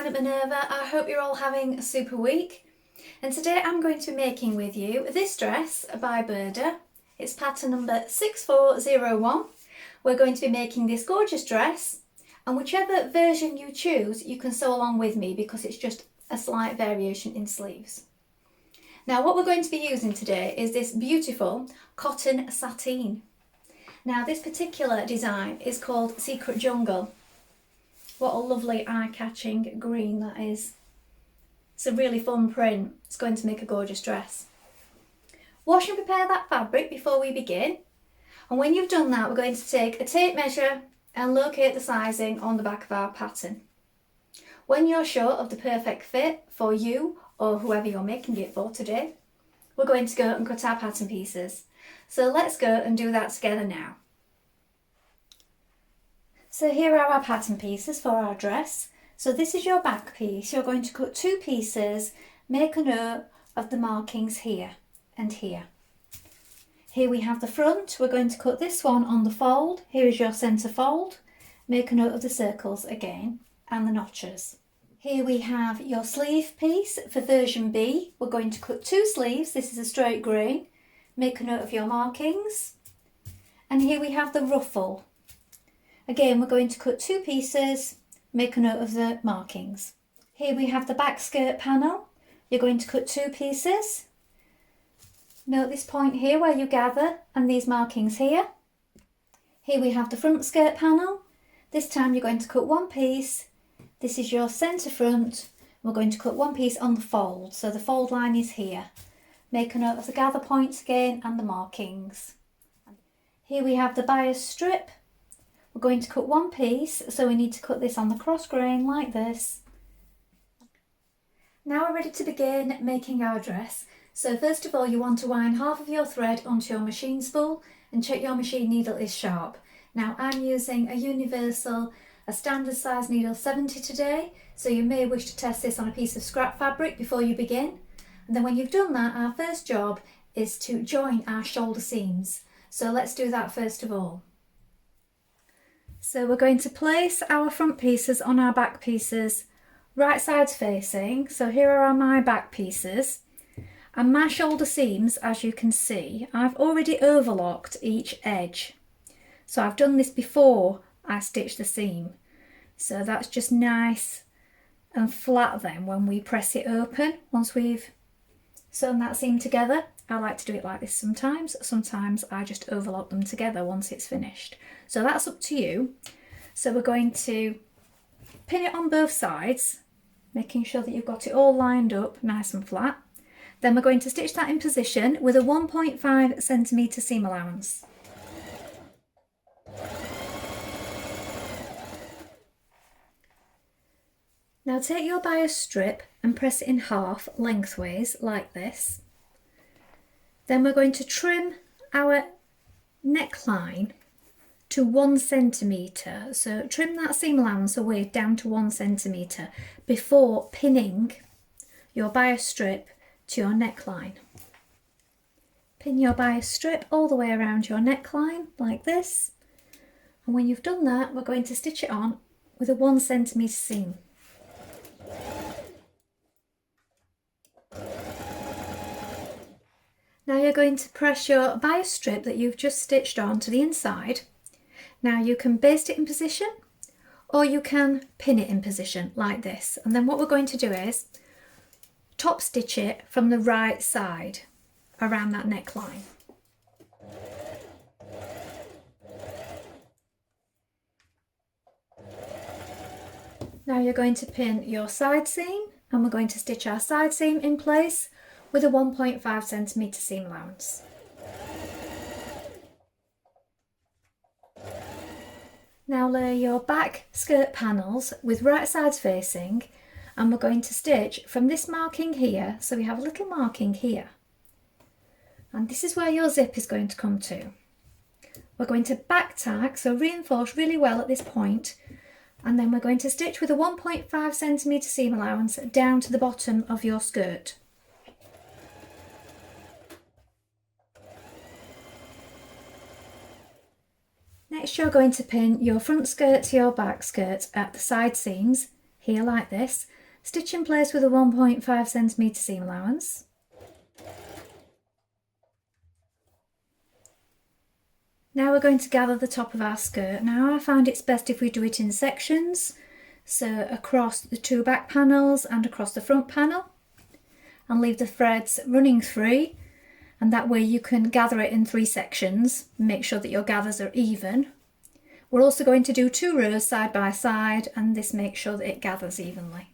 Dianne at Minerva. I hope you're all having a super week. And today I'm going to be making with you this dress by Burda. It's pattern number 6401. We're going to be making this gorgeous dress, and whichever version you choose, you can sew along with me because it's just a slight variation in sleeves. Now what we're going to be using today is this beautiful cotton sateen. Now this particular design is called Secret Jungle. What a lovely eye-catching green that is. It's a really fun print. It's going to make a gorgeous dress. Wash and prepare that fabric before we begin. And when you've done that, we're going to take a tape measure and locate the sizing on the back of our pattern. When you're sure of the perfect fit for you or whoever you're making it for today, we're going to go and cut our pattern pieces. So let's go and do that together now. So here are our pattern pieces for our dress. So this is your back piece. You're going to cut two pieces, make a note of the markings here and here. Here we have the front. We're going to cut this one on the fold. Here is your centre fold. Make a note of the circles again and the notches. Here we have your sleeve piece for version B. We're going to cut two sleeves. This is a straight grain. Make a note of your markings. And here we have the ruffle. Again, we're going to cut two pieces, make a note of the markings. Here we have the back skirt panel. You're going to cut two pieces. Note this point here where you gather and these markings here. Here we have the front skirt panel. This time you're going to cut one piece. This is your centre front. We're going to cut one piece on the fold. So the fold line is here. Make a note of the gather points again and the markings. Here we have the bias strip. We're going to cut one piece, so we need to cut this on the cross grain like this. Now we're ready to begin making our dress. So first of all, you want to wind half of your thread onto your machine spool and check your machine needle is sharp. Now I'm using a universal, a standard size needle 70 today, so you may wish to test this on a piece of scrap fabric before you begin. And then when you've done that, our first job is to join our shoulder seams. So let's do that first of all. So we're going to place our front pieces on our back pieces, right sides facing. So here are my back pieces, and my shoulder seams, as you can see, I've already overlocked each edge. So I've done this before I stitch the seam. So that's just nice and flat then when we press it open. Once we've sewn that seam together, I like to do it like this sometimes. Sometimes I just overlock them together once it's finished. So that's up to you. So we're going to pin it on both sides, making sure that you've got it all lined up nice and flat. Then we're going to stitch that in position with a 1.5 centimetre seam allowance. Now take your bias strip and press it in half lengthways like this. Then we're going to trim our neckline to 1 centimetre. So trim that seam allowance away down to 1 centimetre before pinning your bias strip to your neckline. Pin your bias strip all the way around your neckline like this. And when you've done that, we're going to stitch it on with a 1 centimetre seam. Now you're going to press your bias strip that you've just stitched on to the inside. Now you can baste it in position or you can pin it in position like this. And then what we're going to do is top stitch it from the right side around that neckline. Now you're going to pin your side seam, and we're going to stitch our side seam in place with a 1.5 centimetre seam allowance. Now lay your back skirt panels with right sides facing, and we're going to stitch from this marking here. So we have a little marking here, and this is where your zip is going to come to. We're going to back tack, so reinforce really well at this point, and then we're going to stitch with a 1.5 centimetre seam allowance down to the bottom of your skirt. Next you're going to pin your front skirt to your back skirt at the side seams, here like this, Stitch in place with a 1.5 centimetre seam allowance. Now we're going to gather the top of our skirt. Now I find it's best if we do it in sections, so across the two back panels and across the front panel, and leave the threads running free, and that way you can gather it in 3 sections. Make sure that your gathers are even. We're also going to do 2 rows side by side, and this makes sure that it gathers evenly.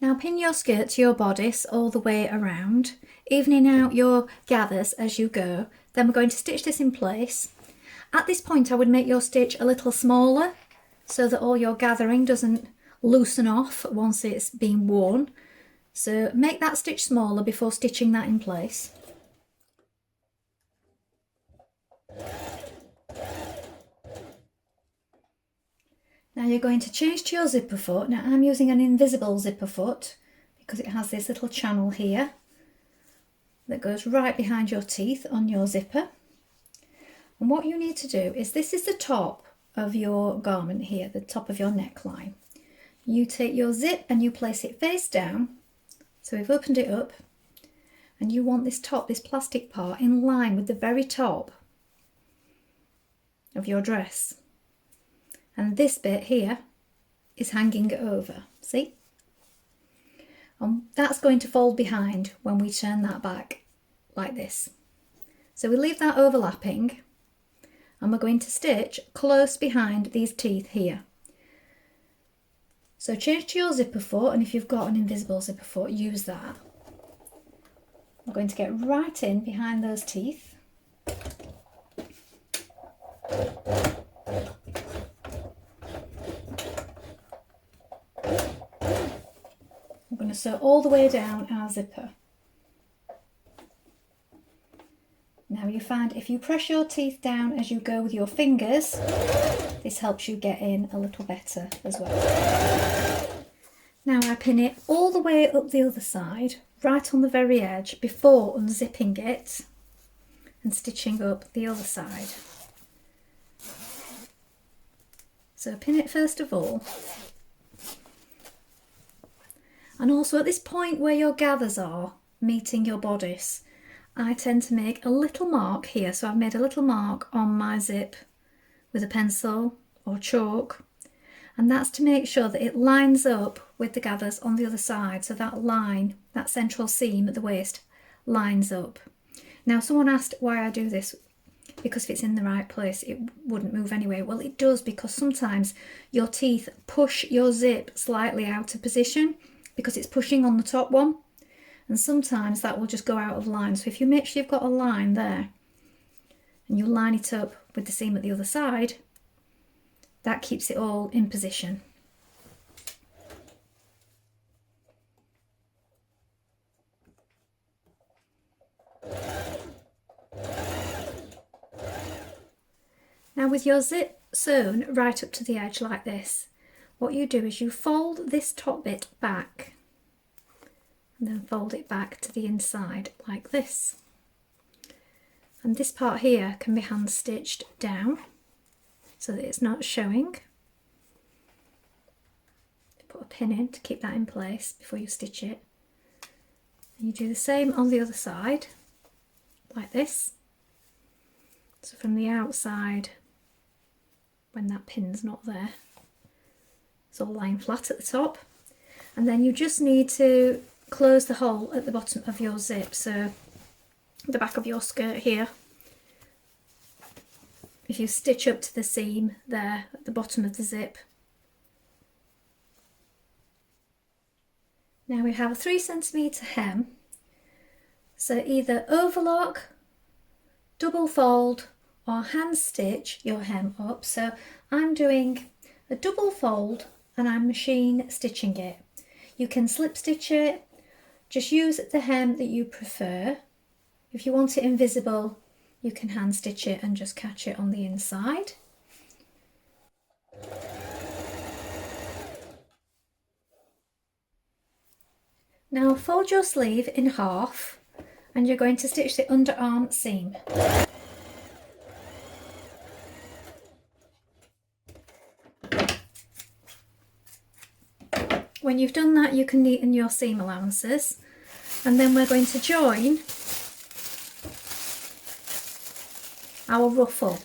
Now pin your skirt to your bodice all the way around, evening out your gathers as you go. Then we're going to stitch this in place. At this point I would make your stitch a little smaller so that all your gathering doesn't loosen off once it's been worn. So make that stitch smaller before stitching that in place. Now you're going to change to your zipper foot. Now I'm using an invisible zipper foot because it has this little channel here that goes right behind your teeth on your zipper. And what you need to do is, this is the top of your garment here, the top of your neckline. You take your zip and you place it face down. So we've opened it up, and you want this top, this plastic part, in line with the very top of your dress. And this bit here is hanging over, see? And that's going to fold behind when we turn that back like this. So we leave that overlapping, and we're going to stitch close behind these teeth here. So change to your zipper foot, and if you've got an invisible zipper foot, use that. I'm going to get right in behind those teeth. I'm going to sew all the way down our zipper. Now you find if you press your teeth down as you go with your fingers, this helps you get in a little better as well. Now I pin it all the way up the other side, right on the very edge, before unzipping it and stitching up the other side. So pin it first of all. And also at this point where your gathers are meeting your bodice, I tend to make a little mark here. So I've made a little mark on my zip with a pencil or chalk, and that's to make sure that it lines up with the gathers on the other side. So that line, that central seam at the waist, lines up. Now someone asked why I do this, because if it's in the right place it wouldn't move anyway. Well, it does, because sometimes your teeth push your zip slightly out of position because it's pushing on the top one, and sometimes that will just go out of line. So if you make sure you've got a line there and you line it up with the seam at the other side, that keeps it all in position. Now with your zip sewn right up to the edge like this, what you do is you fold this top bit back and then fold it back to the inside like this. And this part here can be hand stitched down so that it's not showing. Put a pin in to keep that in place before you stitch it. And you do the same on the other side like this. So from the outside, when that pin's not there, it's all lying flat at the top, and then you just need to close the hole at the bottom of your zip. So the back of your skirt here, if you stitch up to the seam there at the bottom of the zip. Now we have a 3 centimetre hem, so either overlock, double fold or hand stitch your hem up. So I'm doing a double fold and I'm machine stitching it. You can slip stitch it, just use the hem that you prefer. If you want it invisible, you can hand stitch it and just catch it on the inside. Now fold your sleeve in half and you're going to stitch the underarm seam. When you've done that, you can neaten your seam allowances, and then we're going to join our ruffle.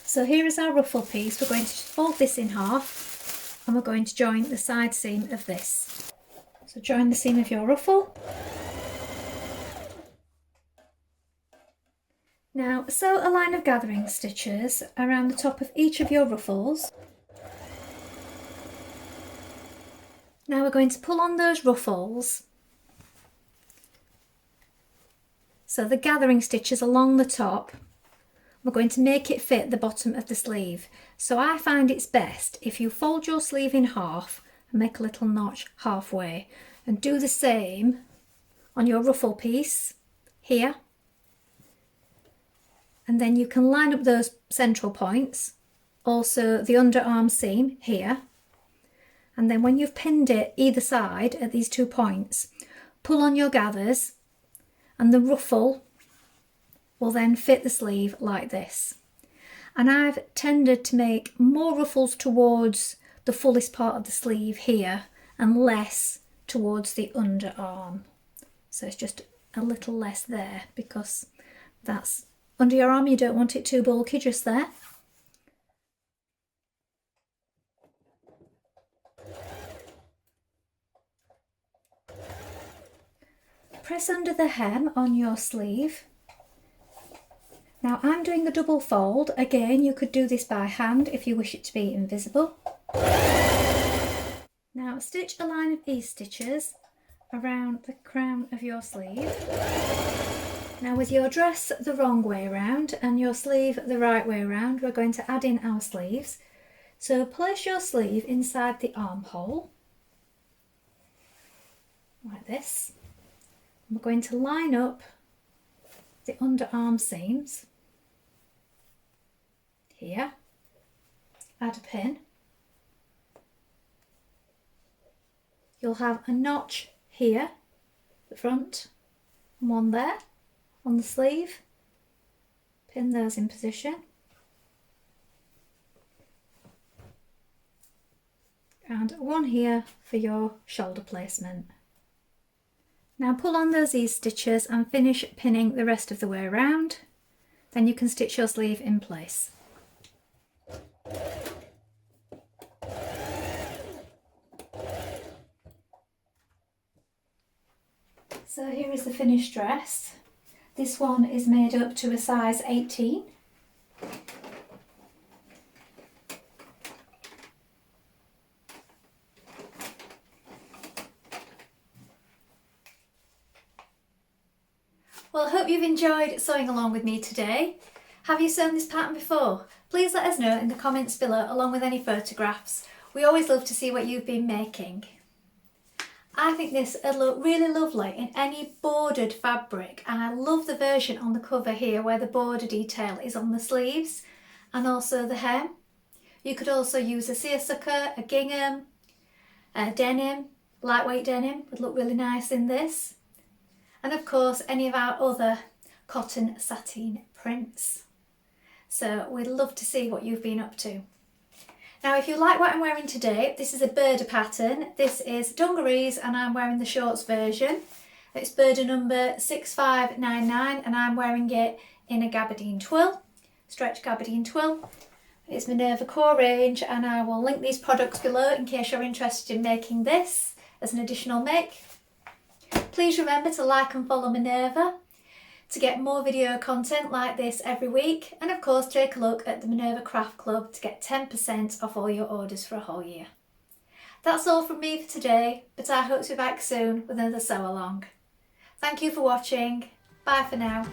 So here is our ruffle piece. We're going to fold this in half and we're going to join the side seam of this. So join the seam of your ruffle. Now sew a line of gathering stitches around the top of each of your ruffles. Now we're going to pull on those ruffles, so the gathering stitches along the top. We're going to make it fit the bottom of the sleeve. So I find it's best if you fold your sleeve in half and make a little notch halfway, and do the same on your ruffle piece here. And then you can line up those central points, also the underarm seam here. And then when you've pinned it either side at these 2 points, pull on your gathers and the ruffle will then fit the sleeve like this. And I've tended to make more ruffles towards the fullest part of the sleeve here and less towards the underarm. So it's just a little less there because that's under your arm, you don't want it too bulky just there. Press under the hem on your sleeve. Now I'm doing a double fold. Again, you could do this by hand if you wish it to be invisible. Now stitch a line of ease stitches around the crown of your sleeve. Now with your dress the wrong way around and your sleeve the right way around, we're going to add in our sleeves. So place your sleeve inside the armhole, like this. We're going to line up the underarm seams here, add a pin. You'll have a notch here, the front, and one there on the sleeve. Pin those in position. And one here for your shoulder placement. Now pull on those ease stitches and finish pinning the rest of the way around. Then you can stitch your sleeve in place. So here is the finished dress. This one is made up to a size 18. Well, I hope you've enjoyed sewing along with me today. Have you sewn this pattern before? Please let us know in the comments below along with any photographs. We always love to see what you've been making. I think this would look really lovely in any bordered fabric, and I love the version on the cover here where the border detail is on the sleeves and also the hem. You could also use a seersucker, a gingham, a denim, lightweight denim would look really nice in this. And of course any of our other cotton sateen prints. So we'd love to see what you've been up to. Now if you like what I'm wearing today, this is a Burda pattern. This is dungarees and I'm wearing the shorts version. It's Burda number 6599 and I'm wearing it in a gabardine twill, stretch gabardine twill. It's Minerva core range, and I will link these products below in case you're interested in making this as an additional make. Please remember to like and follow Minerva to get more video content like this every week, and of course take a look at the Minerva Craft Club to get 10% off all your orders for a whole year. That's all from me for today, but I hope to be back soon with another sew along. Thank you for watching. Bye for now.